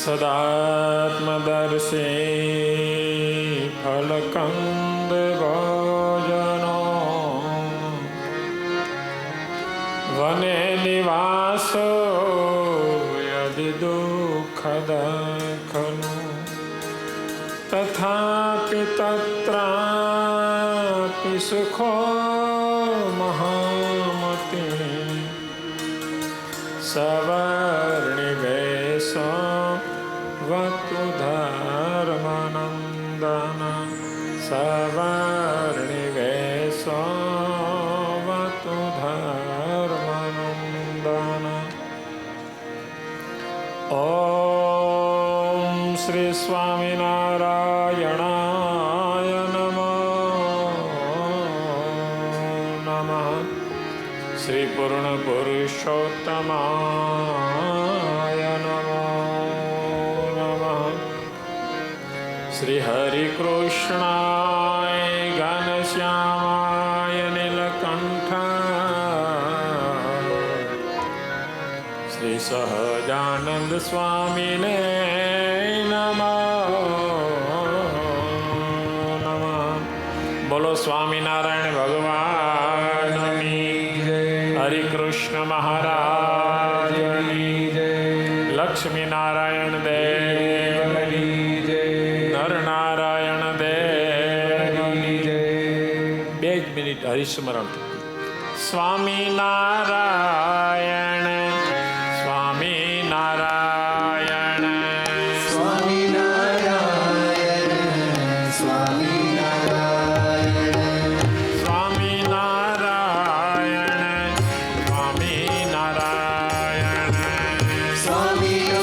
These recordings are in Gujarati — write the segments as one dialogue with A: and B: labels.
A: સદાત્મદર્શી ફલકંદ ભોજનો વને નિવાસો યદિ દુઃખદ ખલુ તથાપિ તત્રાપિ સુખો મહામતિ સવર્ણિવેશો વતુ ધર્માનંદન સવર્ણિવેશો વતુ ધર્માનંદન. ઓમ શ્રી સ્વામિનારાયણાય નમો નમઃ. શ્રી પૂર્ણ પુરુષોત્તમાય નમો નમઃ. શ્રી હરિ કૃષ્ણાય ઘનશ્યામાય નીલકંઠાય શ્રી સહજાનંદ સ્વામીને નમો નમઃ. બોલો સ્વામિનારાયણ ભગવાનની જય. હરિ કૃષ્ણ મહારાજની જય. લક્ષ્મી નારાયણ દેવની જય. નરનારાયણ દેવની જય. 2 જ મિનિટ હરિસ્મરણ. સ્વામિનારાયણ સ્વામિનારાયણ
B: સ્વામિનારાયણ સ્વામિનારાયણ
A: સ્વામિનારાયણ સ્વામિનારાયણ
B: સ્વામિનારાયણ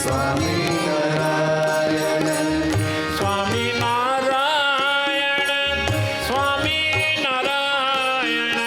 B: સ્વામિનારાયણ
A: સ્વામિનારાયણ સ્વામિનારાયણ
B: સ્વામિનારાયણ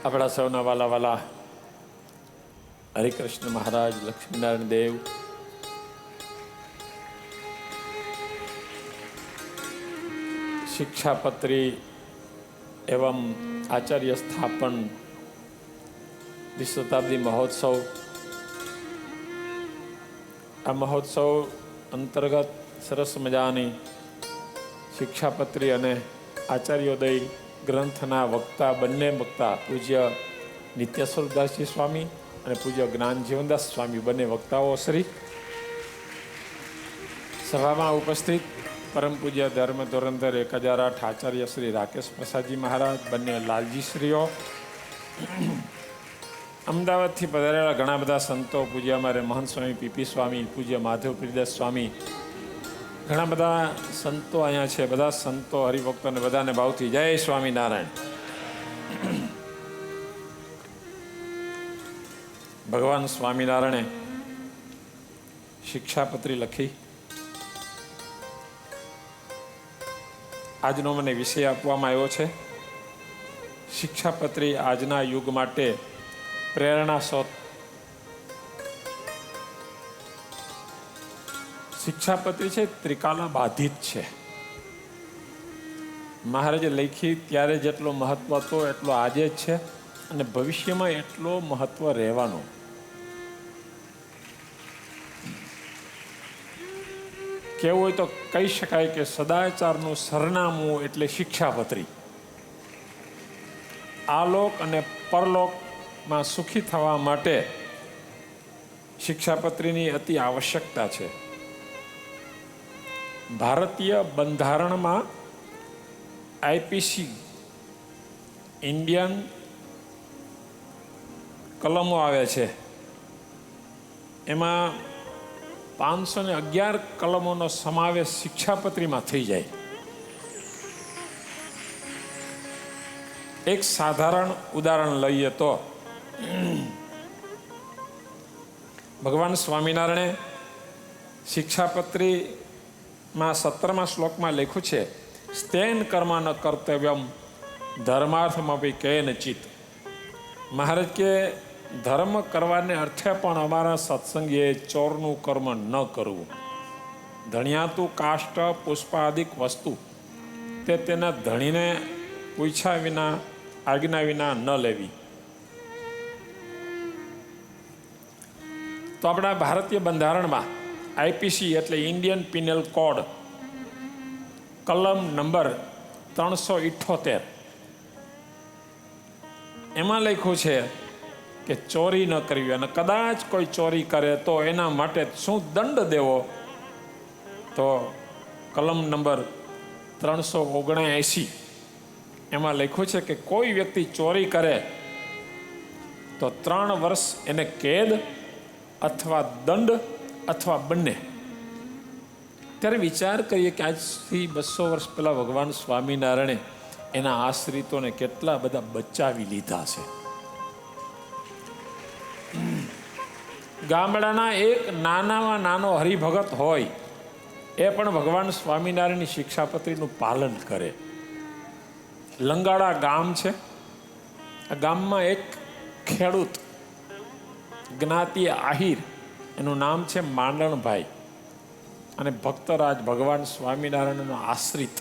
C: આપણા સૌના વાલા વાલા હરિકૃષ્ણ મહારાજ, લક્ષ્મીનારાયણ દેવ, શિક્ષાપત્રી એવં આચાર્ય સ્થાપન દ્વિશતાબ્દી મહોત્સવ, આ મહોત્સવ અંતર્ગત સરસ મજાની શિક્ષાપત્રી અને આચાર્યોદય ગ્રંથના વક્તા, બંને વક્તા પૂજ્ય નિત્યસ્વરૂપદાસજી સ્વામી અને પૂજ્ય જ્ઞાન જીવનદાસ સ્વામી, બંને વક્તાઓ શ્રી સભામાં ઉપસ્થિત પરમ પૂજ્ય ધર્મ ધોરણધર 1008 આચાર્ય શ્રી રાકેશ પ્રસાદજી મહારાજ, બંને લાલજીશ્રીઓ, અમદાવાદથી પધારેલા ઘણા બધા સંતો, પૂજ્ય અમારે મહંત સ્વામી પીપી સ્વામી, પૂજ્ય માધવ પ્રિયદાસ સ્વામી, ઘણા બધા સંતો અહીંયા છે. બધા સંતો હરિભક્તોને બધાને ભાવથી જય સ્વામિનારાયણ. ભગવાન સ્વામિનારાયણે શિક્ષાપત્રી લખી. આજનો મને વિષય આપવામાં આવ્યો છે શિક્ષાપત્રી આજના યુગ માટે પ્રેરણા સ્ત્રોત. શિક્ષાપત્રી છે ત્રિકાલા બાધિત છે. મહારાજે લખી ત્યારે જેટલો મહત્વ હતો એટલો આજે જ છે અને ભવિષ્યમાં એટલો મહત્વ રહેવાનો. કેવું હોય તો કહી શકાય કે સદાચારનું સરનામું એટલે શિક્ષાપત્રી. આલોક અને પરલોકમાં સુખી થવા માટે શિક્ષાપત્રીની અતિ આવશ્યકતા છે. ભારતીય બંધારણમાં આઈપીસી ઇન્ડિયન કલમો આવે છે. એમાં 511 કલમોનો સમાવેશ શિક્ષાપત્રીમાં થઈ જાય. એક સાધારણ ઉદાહરણ લઈએ તો ભગવાન સ્વામિનારાયણે શિક્ષાપત્રીમાં 17મા શ્લોકમાં લખ્યું છે, સ્તેન કર્મ ન કર્તવ્યમ ધર્માર્થમપી કેનચિત. મહારાજ કે ધર્મ કરવાને અર્થે પણ અમારા સત્સંગીએ ચોરનું કર્મ ન કરવું. ધણિયાતું કાષ્ટ પુષ્પાદિક વસ્તુ તે તેના ધણીને પૂછ્યા વિના, આજ્ઞા વિના ન લેવી. તો આપણા ભારતીય બંધારણમાં આઈપીસી એટલે ઇન્ડિયન પિનલ કોડ કલમ નંબર 378 એમાં લખ્યું છે કે ચોરી ન કરવી, અને કદાચ કોઈ ચોરી કરે તો એના માટે શું દંડ દેવો. તો કલમ નંબર 379 એમાં લખ્યું છે કે કોઈ વ્યક્તિ ચોરી કરે તો 3 વર્ષ એને કેદ અથવા દંડ અથવા બંને. ત્યારે વિચાર કરીએ કે આજથી 200 વર્ષ પહેલા ભગવાન સ્વામિનારાયણે એના આશ્રિતોને કેટલા બધા બચાવી લીધા છે. ગામડાના એક નાનામાં નાનો હરિભગત હોય એ પણ ભગવાન સ્વામિનારાયણની શિક્ષાપત્રીનું પાલન કરે. લંગાડા ગામ છે. આ ગામમાં એક ખેડૂત જ્ઞાતિ આહિર, એનું નામ છે માંડણભાઈ, અને ભક્તરાજ ભગવાન સ્વામિનારાયણનો આશ્રિત,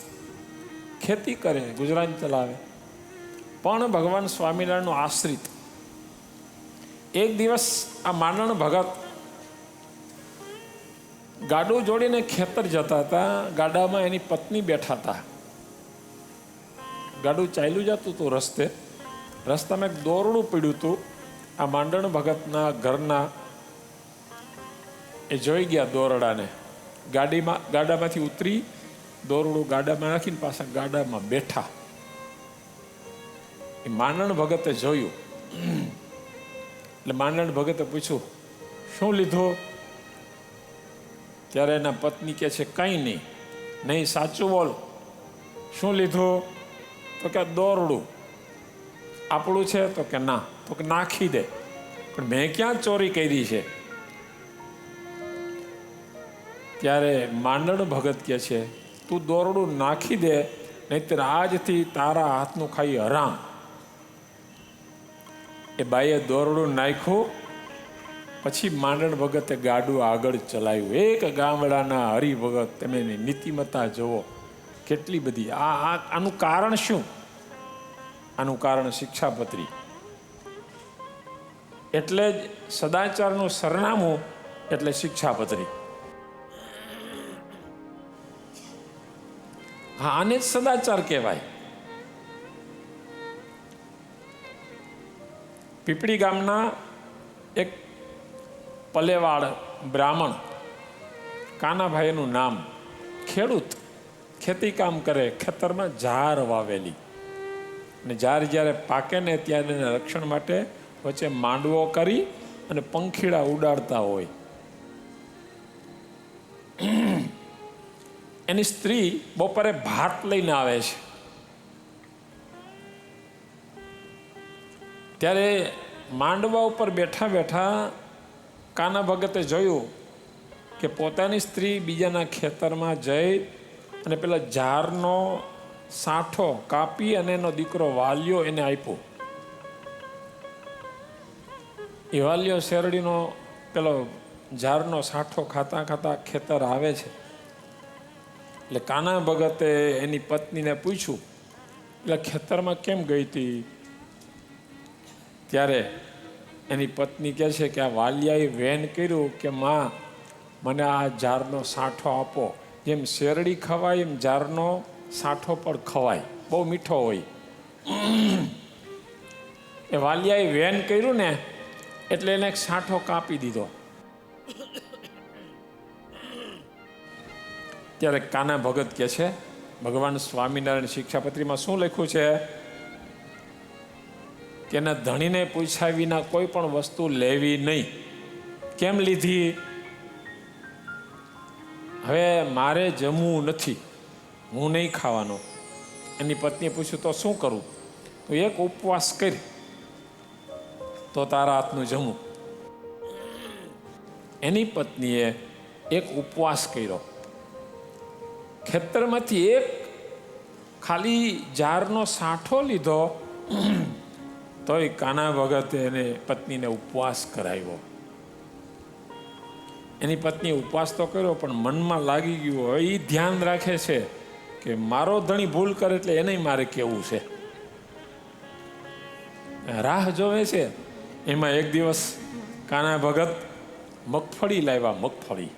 C: ખેતી કરે, ગુજરાન ચલાવે, પણ ભગવાન સ્વામિનારાયણનો આશ્રિત. એક દિવસ આ માંડણ ભગત ગાડું જોડીને ખેતર જતા હતા. ગાડામાં એની પત્ની બેઠા હતા. ગાડું ચાલ્યું જતું હતું રસ્તામાં એક દોરડું પડ્યું હતું. આ માંડણ ભગતના ઘરના એ જોઈ ગયા દોરડાને. ગાડામાંથી ઉતરી દોરડું ગાડામાં નાખીને પાછા ગાડામાં બેઠા. એ માંડણ ભગતે જોયું એટલે માંડણ ભગતે પૂછ્યું, શું લીધું? ત્યારે એના પત્ની કહે છે, કંઈ નહીં. નહીં, સાચું બોલ, શું લીધું? તો કે દોરડું. આપણું છે? તો કે ના. તો કે નાખી દે. પણ મેં ક્યાં ચોરી કરી છે? ત્યારે માંડણ ભગત કહે છે, તું દોરડું નાખી દે, નહીંતર આજથી તારા હાથનું ખાઈ હરામ. એ બાઈએ દોરડું નાખ્યું, પછી માંડણ ભગતે ગાડું આગળ ચલાવ્યું. એક ગામડાના હરિભગત, તમે એની નીતિમત્તા જુઓ કેટલી બધી. આનું કારણ શું? આનું કારણ શિક્ષાપત્રી. એટલે જ સદાચારનું સરનામું એટલે શિક્ષાપત્રી. હા, આને જ સદાચાર કહેવાય. પીપળી ગામના એક પલેવાડ બ્રાહ્મણ, કાનાભાઈનું નામ, ખેડૂત, ખેતી કામ કરે, ખેતરમાં ઝાર વાવેલી, અને ઝાર જ્યારે પાકે ને ત્યારે એના રક્ષણ માટે વચ્ચે માંડવો કરી અને પંખીડા ઉડાડતા હોય. એની સ્ત્રી બપોરે ભાત લઈને આવે છે. ત્યારે માંડવા ઉપર બેઠા બેઠા કાના ભગતે જોયું કે પોતાની સ્ત્રી બીજાના ખેતરમાં જઈ અને પેલા ઝારનો સાંઠો કાપી અને એનો દીકરો વાલ્યો એને આપ્યો. એ વાલ્યો શેરડીનો પેલો ઝારનો સાંઠો ખાતા ખાતા ખેતર આવે છે. એટલે કાના ભગતે એની પત્નીને પૂછ્યું, એટલે ખેતરમાં કેમ ગઈ હતી? ત્યારે એની પત્ની કહે છે કે આ વાલિયાએ વેન કર્યું કે માં, મને આ ઝારનો સાંઠો આપો. જેમ શેરડી ખવાય એમ ઝારનો સાંઠો પણ ખવાય, બહુ મીઠો હોય. એ વાલિયાએ વેન કર્યું ને એટલે એને એક સાંઠો કાપી દીધો. ત્યારે કાના ભગત કહે છે, ભગવાન સ્વામિનારાયણ શિક્ષાપત્રીમાં શું લખ્યું છે કે એના ધણીને પૂછ્યા વિના કોઈ પણ વસ્તુ લેવી નહીં. કેમ લીધી? હવે મારે જમવું નથી, હું નહીં ખાવાનો. એની પત્નીએ પૂછ્યું તો શું કરું? તો એક ઉપવાસ કરી તો તારા હાથનું જમવું. એની પત્નીએ એક ઉપવાસ કર્યો. ખેતરમાંથી એક ખાલી ઝારનો સાંઠો લીધો, તોય કાના ભગતે એને પત્નીને ઉપવાસ કરાવ્યો. એની પત્નીએ ઉપવાસ તો કર્યો, પણ મનમાં લાગી ગયું. હવે એ ધ્યાન રાખે છે કે મારો ધણી ભૂલ કરે એટલે એને મારે કેવું છે. રાહ જોવે છે. એમાં એક દિવસ કાના ભગત મગફળી લાવ્યા. મગફળી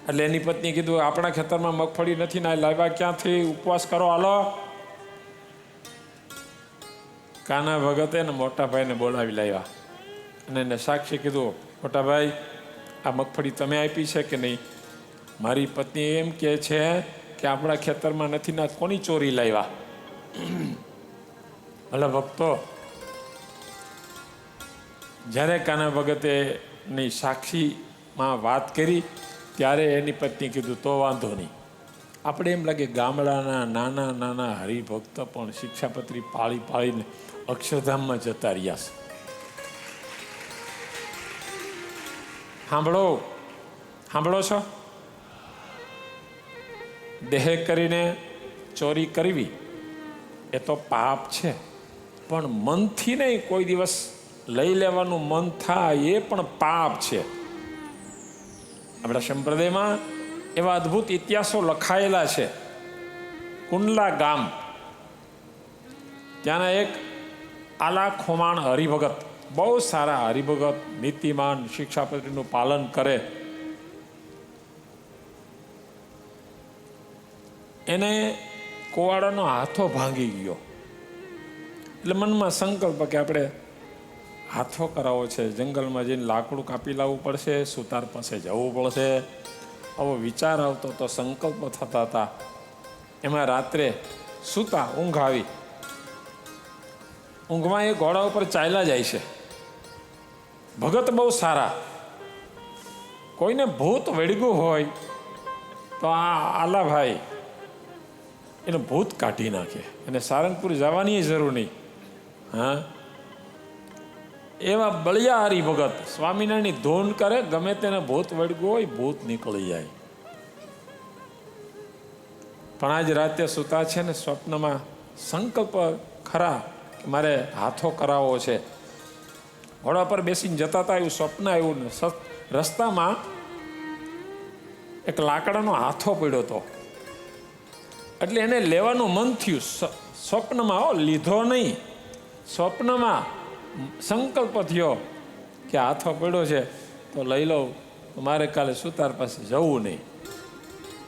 C: એટલે એની પત્ની કીધું, આપણા ખેતરમાં મગફળી નથી ને લાવ્યા ક્યાંથી? ઉપવાસ કરો, હાલો. કાના ભગતે ને મોટા ભાઈને બોલાવી લાવ્યા અને એને સાક્ષી કીધું, મોટા ભાઈ, આ મગફળી તમે આપી છે કે નહીં? મારી પત્ની એમ કહે છે કે આપણા ખેતરમાં નથી ના, કોની ચોરી લાવ્યા? ભલે ભક્તો, જ્યારે કાના ભગતે ની સાક્ષીમાં વાત કરી ત્યારે એની પત્ની કીધું તો વાંધો નહીં. આપણે એમ લાગે ગામડાના નાના નાના હરિભક્ત પણ શિક્ષાપત્રી પાળી પાળીને અક્ષરધામમાં જતા રહ્યા છે. સાંભળો છો? દેહ કરીને ચોરી કરવી એ તો પાપ છે, પણ મનથી નહીં, કોઈ દિવસ લઈ લેવાનું મન થાય એ પણ પાપ છે. આપણા સંપ્રદાયમાં એવા અદ્ભુત ઇતિહાસો લખાયેલા છે. કુંડલા ગામ, ત્યાંના એક આલા ખોમાણ હરિભગત, બહુ સારા હરિભગત, નીતિમાન, શિક્ષાપત્રીનું પાલન કરે. એને કુવાડાનો હાથો ભાંગી ગયો. એટલે મનમાં સંકલ્પ કે આપણે હાથો કરાવવો છે, જંગલમાં જઈને લાકડું કાપી લાવવું પડશે, સુતાર પાસે જવું પડશે. આવો વિચાર આવતો તો, સંકલ્પો થતા હતા. એમાં રાત્રે સૂતા, ઊંઘ આવી. ઊંઘમાં એ ઘોડા ઉપર ચાલ્યા જાય છે. ભગત બહુ સારા. કોઈને ભૂત વળગ્યું હોય તો આ આલાભાઈ એને ભૂત કાઢી નાખે, એને સારંગપુર જવાની જરૂર નહીં. હા, એવા બળિયા હરિભગત સ્વામિનારાયણની ધૂન કરે, ગમે તેને ભૂત વળગ્યું હોય, ભૂત નીકળી જાય. પણ આજ રાતે સુતા છે ને, સ્વપ્નમાં સંકલ્પ ખરા કે મારે હાથો કરાવવો છે. ઘોડા પર બેસીને જતા હતા, એવું સ્વપ્ન આવ્યું ને રસ્તામાં એક લાકડાનો હાથો પડ્યો હતો. એટલે એને લેવાનું મન થયું. સ્વપ્નમાં લીધો નહીં, સ્વપ્નમાં સંકલ્પ થયો કે હાથો પડ્યો છે તો લઈ લઉં, મારે કાલે સુતાર પાસે જવું નહીં.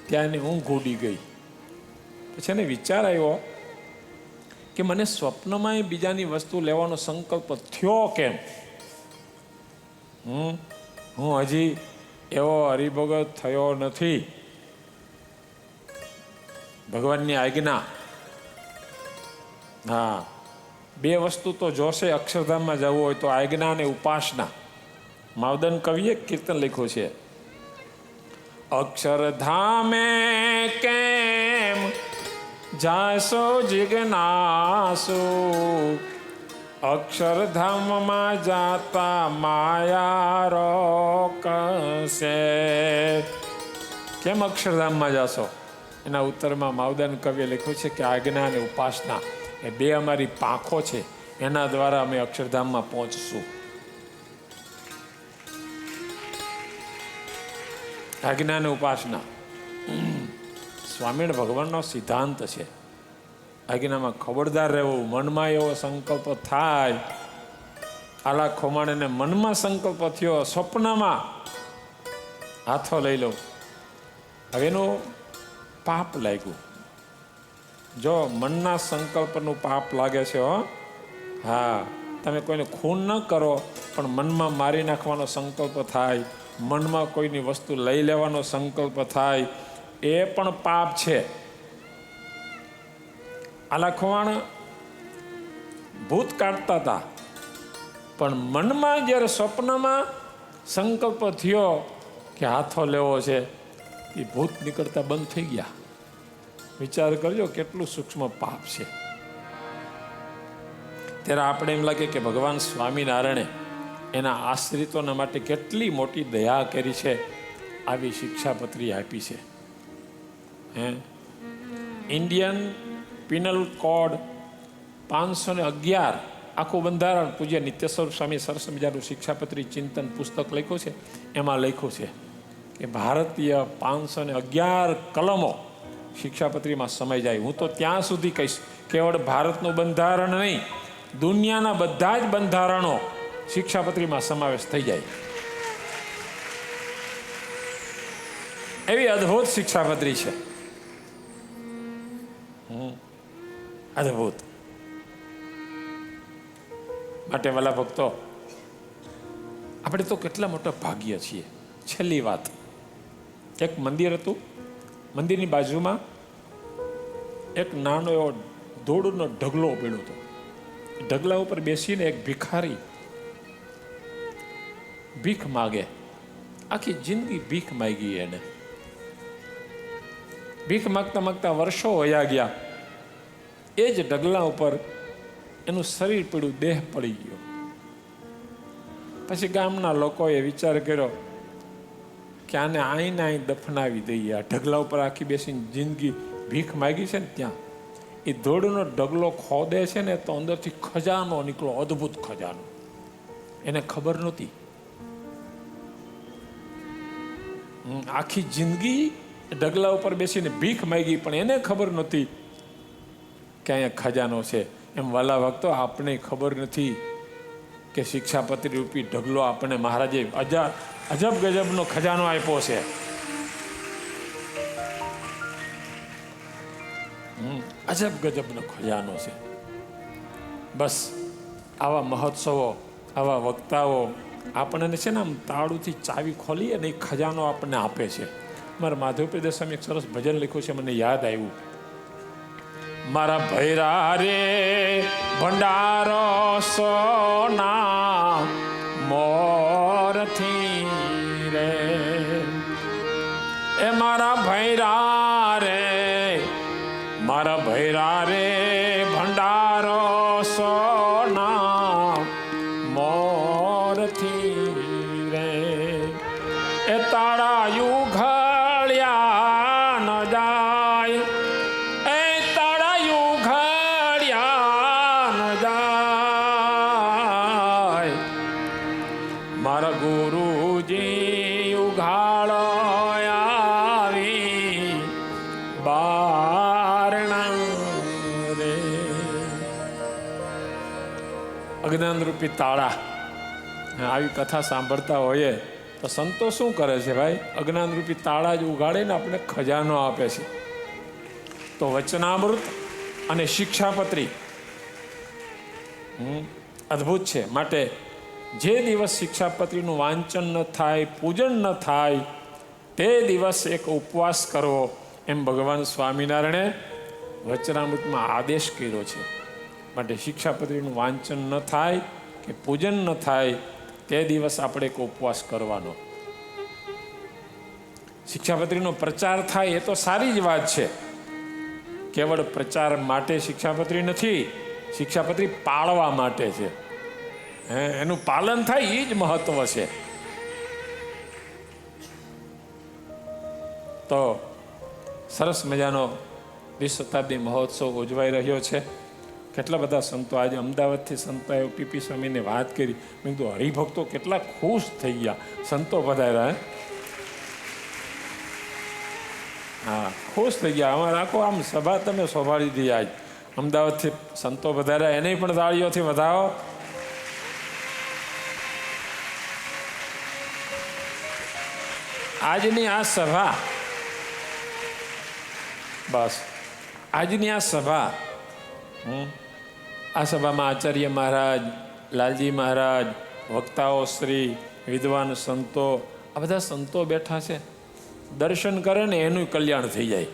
C: ત્યાં એની ઊંઘ ઉડી ગઈ. પછી એને વિચાર આવ્યો કે મને સ્વપ્નમાં બીજાની વસ્તુ લેવાનો સંકલ્પ થયો કેમ? હું હજી એવો હરિભગત થયો નથી. ભગવાનની આજ્ઞા. હા, બે વસ્તુ તો જોશે અક્ષરધામમાં જવું હોય તો, આજ્ઞા અને ઉપાસના. માવદન કવિએ કીર્તન લખ્યું છે, અક્ષરધામે કેમ જાસો જિજ્ઞાસુ, અક્ષરધામમાં જાતા માયા રોકશે. કેમ અક્ષરધામમાં જાશો? એના ઉત્તરમાં માવદન કવિએ લખ્યું છે કે આજ્ઞા અને ઉપાસના એ બે અમારી પાંખો છે, એના દ્વારા અમે અક્ષરધામમાં પહોંચશું. આજ્ઞા અને ઉપાસના સ્વામિનારાયણ ભગવાનનો સિદ્ધાંત છે. આજ્ઞામાં ખબરદાર રહેવું. મનમાં એવો સંકલ્પ થાય, આલા ખોમાણીને મનમાં સંકલ્પ થયો, સ્વપ્નમાં હાથો લઈ લો, હવે એનું પાપ લાગ્યું. જો મનના સંકલ્પનું પાપ લાગે છે, હા, તમે કોઈને ખૂન ન કરો પણ મનમાં મારી નાખવાનો સંકલ્પ થાય, મનમાં કોઈની વસ્તુ લઈ લેવાનો સંકલ્પ થાય, એ પણ પાપ છે. આલા ખોવાણ ભૂત કાઢતા હતા, પણ મનમાં જ્યારે સ્વપ્નમાં સંકલ્પ થયો કે હાથો લેવો છે, એ ભૂત નીકળતા બંધ થઈ ગયા. વિચાર કરજો કેટલું સૂક્ષ્મ પાપ છે. ત્યારે આપણે એમ લાગે કે ભગવાન સ્વામિનારાયણે એના આશ્રિતોના માટે કેટલી મોટી દયા કરી છે, આવી શિક્ષાપત્રી આપી છે. ઇન્ડિયન પિનલ કોડ 511 આખું બંધારણ પૂજ્ય નિત્યસ્વરૂપ સ્વામી સરસ મજાનું શિક્ષાપત્રી ચિંતન પુસ્તક લખ્યું છે. એમાં લખ્યું છે કે ભારતીય 511 કલમો શિક્ષાપત્રીમાં સમય જાય. હું તો ત્યાં સુધી કહીશ, કેવળ ભારતનું બંધારણ નહીં, દુનિયાના બધા જ બંધારણો શિક્ષાપત્રીમાં સમાવેશ થઈ જાય. એવી અદ્ભુત શિક્ષાપત્રી છે, અદ્ભુત. માટે વાલા ભક્તો, આપણે તો કેટલા મોટા ભાગ્ય છીએ. છેલ્લી વાત, એક મંદિર હતું, મંદિરની બાજુમાં એક નાનો એવો ધૂળનો ઢગલો પડ્યો હતો. ઢગલા ઉપર બેસીને એક ભિખારી ભીખ માગે. આખી જિંદગી ભીખ માગી એને. ભીખ માગતા માગતા વર્ષો વયા ગયા. એ જ ઢગલા ઉપર એનું શરીર પડ્યું, દેહ પડી ગયો. પછી ગામના લોકોએ વિચાર કર્યો કે આને આઈને અહીં દફનાવી દઈએ. આ ઢગલા ઉપર આખી બેસીને જિંદગી ભીખ માગી છે ને, ત્યાં એ ધૂળનો ઢગલો ખોદે છે ને તો અંદરથી ખજાનો નીકળો, અદ્ભુત ખજાનો. એને ખબર નહોતી. આખી જિંદગી ઢગલા ઉપર બેસીને ભીખ માગી, પણ એને ખબર નહોતી કે અહીંયા ખજાનો છે. એમ વાલા ભક્તો, આપણે ખબર નથી કે શિક્ષાપત્રી રૂપી ઢગલો આપણે મહારાજે અજબ ગજબનો ખજાનો આપ્યો છે. અજબ ગજબનો ખજાનો છે. બસ આવા મહોત્સવો, આવા વક્તાઓ આપણને છે ને આમ તાળુથી ચાવી ખોલી અને એ ખજાનો આપણને આપે છે. મારા માધવપ્રદેશ સ્વામી એક સરસ ભજન લખ્યું છે, મને યાદ આવ્યું. મારા ભૈરા રે ભંડારો સોના મોરથી રે, એ મારા ભૈરા રે, મારા ભૈરા રે ભંડારો સોના મોરથી રે, એ તાળાયું ઘળ્યા ન જાય, એ તાળાયું ઘળ્યા ન જાય. અજ્ઞાનરૂપી તાળા. આવી કથા સાંભળતા હોઈએ તો સંતો શું કરે છે ભાઈ? અજ્ઞાનરૂપી તાળા જ ઉગાડીને આપણે ખજાનો આપે છે. તો વચનામૃત અને શિક્ષાપત્રી અદ્ભુત છે. માટે જે દિવસ શિક્ષાપત્રીનું વાંચન ન થાય, પૂજન ન થાય, તે દિવસ એક ઉપવાસ કરવો, એમ ભગવાન સ્વામિનારાયણે વચનામૃતમાં આદેશ કર્યો છે. માટે શિક્ષાપત્રીનું વાંચન ન થાય કે પૂજન ન થાય, તે દિવસ આપણે એક ઉપવાસ કરવાનો. શિક્ષાપત્રીનો પ્રચાર થાય એ તો સારી જ વાત છે. કેવળ પ્રચાર માટે શિક્ષાપત્રી નથી, શિક્ષાપત્રી પાળવા માટે છે. એનું પાલન થાય એ જ મહત્વ છે. તો સરસ મજાનો દ્વિશતાબ્દી મહોત્સવ ઉજવાઈ રહ્યો છે. કેટલા બધા સંતો, આજે અમદાવાદથી સંતો આવ્યો, પીપી સ્વામીને વાત કરી. મેં કીધું હરિભક્તો કેટલા ખુશ થઈ ગયા, સંતો પધાર્યા. હા, ખુશ થઈ ગયા. અમારે આખો આમ સભા તમે શોભાડી દીધી. આજ અમદાવાદથી સંતો પધાર્યા, એને પણ તાળીઓથી વધાવો. આજની આ સભા, બસ આજની આ સભા, આ સભામાં આચાર્ય મહારાજ, લાલજી મહારાજ, વક્તાઓ શ્રી, વિદ્વાન સંતો, આ બધા સંતો બેઠા છે. દર્શન કરે ને એનું કલ્યાણ થઈ જાય.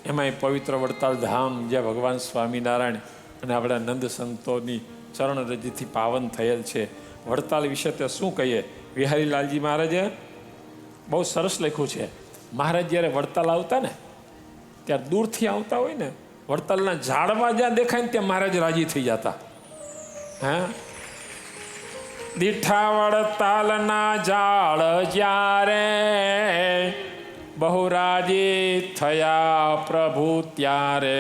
C: એમાંય પવિત્ર વડતાલ ધામ, જ્યાં ભગવાન સ્વામિનારાયણ અને આપણા નંદ સંતોની ચરણ રજથી પાવન થયેલ છે. વડતાલ વિશે તો શું કહીએ? વિહારી લાલજી મહારાજે બહુ સરસ લખ્યું છે. મહારાજ જ્યારે વડતાલ આવતા ને, ત્યારે દૂરથી આવતા હોય ને, વડતાલના ઝાડવા જ્યાં દેખાય ને ત્યાં મહારાજ રાજી થઈ જતા. હા, દીઠા વડતાલના ઝાડ જ્યારે બહુ રાજી થયા પ્રભુ ત્યારે.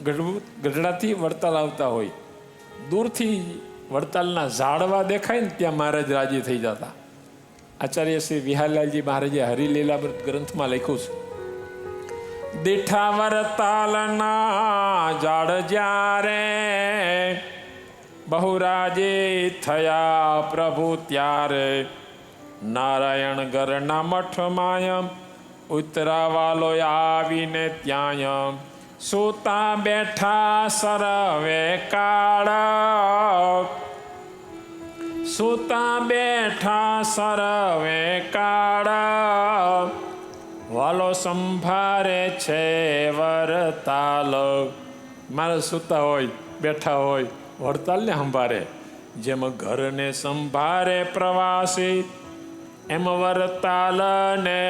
C: ગઢડાથી વડતાલ આવતા હોય, દૂરથી વડતાલના ઝાડવા દેખાય ને ત્યાં મહારાજ રાજી થઈ જતા. આચાર્ય શ્રી વિહારલાલજી મહારાજે હરિલીલામૃત ગ્રંથમાં લખ્યું છે, દીઠા વડતાલના ઝાડ જ્યારે બહુ રાજી થયા પ્રભુ ત્યારે. નારાયણ ગરના મઠમાં ઉતરાવાલો આવીને ત્યાં સૂતા બેઠા સરવે કાળ. સૂતા બેઠા સરવે કાળ, વાલો સંભારે છે વરતાલ. મારે સૂતા હોય, બેઠા હોય, વડતાલને સંભારે. જેમ ઘરને સંભારે પ્રવાસી, એમ વરતાલ ને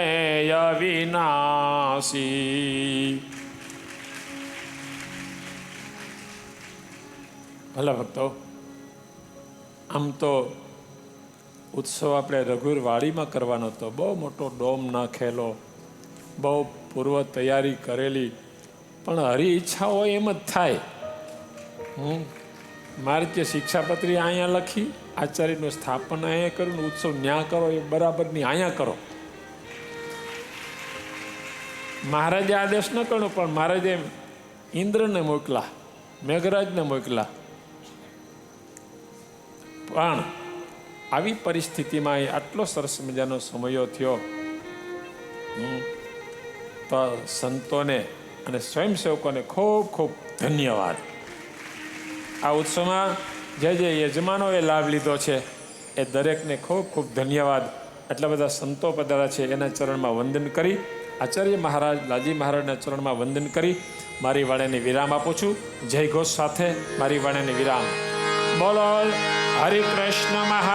C: અવિનાશી. ભલા ભક્તો, આમ તો ઉત્સવ આપણે રઘુવીરવાડીમાં કરવાનો હતો. બહુ મોટો ડોમ નાખેલો, બહુ પૂર્વ તૈયારી કરેલી, પણ હરી ઈચ્છા હોય એમ જ થાય. મારે જે શિક્ષાપત્રી અહીંયા લખી, આચાર્યનું સ્થાપન અહીંયા કર્યું, ઉત્સવ ન્યા કરો એ બરાબરની અહીંયા કરો. મહારાજે આદેશ ન કર્યો, પણ મહારાજે ઇન્દ્રને મોકલા, મેઘરાજને મોકલા. પણ આવી પરિસ્થિતિમાં આટલો સરસ મજાનો સમયો થયો. તો સંતોને અને સ્વયંસેવકોને ખૂબ ખૂબ ધન્યવાદ. આ ઉત્સવમાં જે યજમાનોએ લાભ લીધો છે એ દરેકને ખૂબ ખૂબ ધન્યવાદ. આટલા બધા સંતો પધાર્યા છે, એના ચરણમાં વંદન કરી, આચાર્ય મહારાજ, લાલજી મહારાજના ચરણમાં વંદન કરી મારી વાણીને વિરામ આપું છું. જય ઘોષ સાથે મારી વાણીને વિરામ. બોલો હરિ કૃષ્ણ મહા